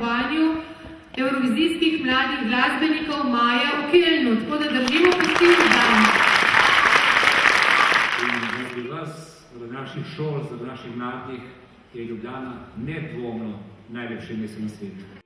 tekmovanju evrovizijskih mladih glasbenikov Maja v Kelnu. Tako da držimo pesti v dan. In za vas, za naših šol, za naših mladih, je Ljubljana nedvomno najlepše mesto na svetu.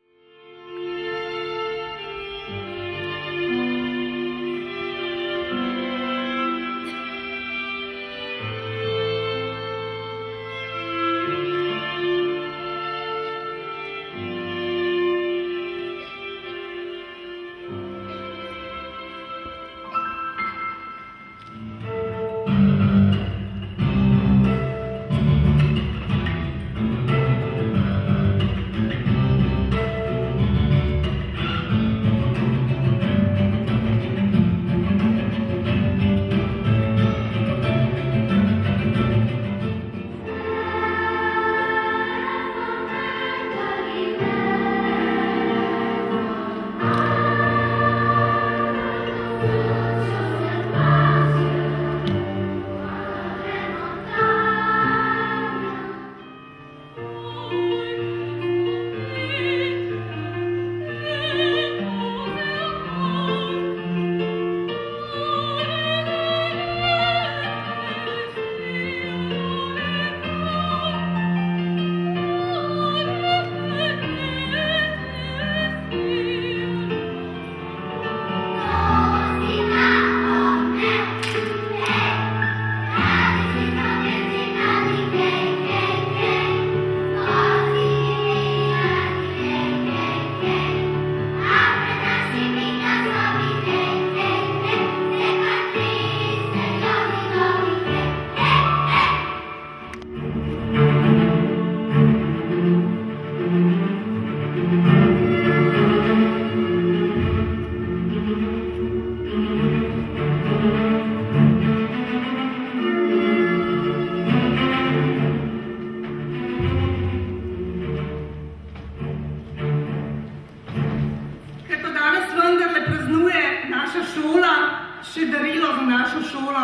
Še darilo za našo šolo.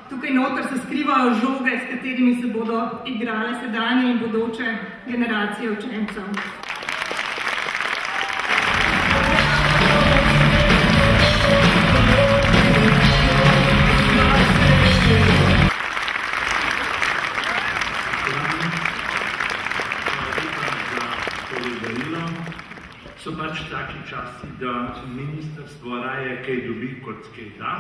Tukaj noter se skrivajo žoge, s katerimi se bodo igrale sedanje in bodoče generacije učencev. So pač taki časi, da ministrstvo raje kaj dobi kot kaj da.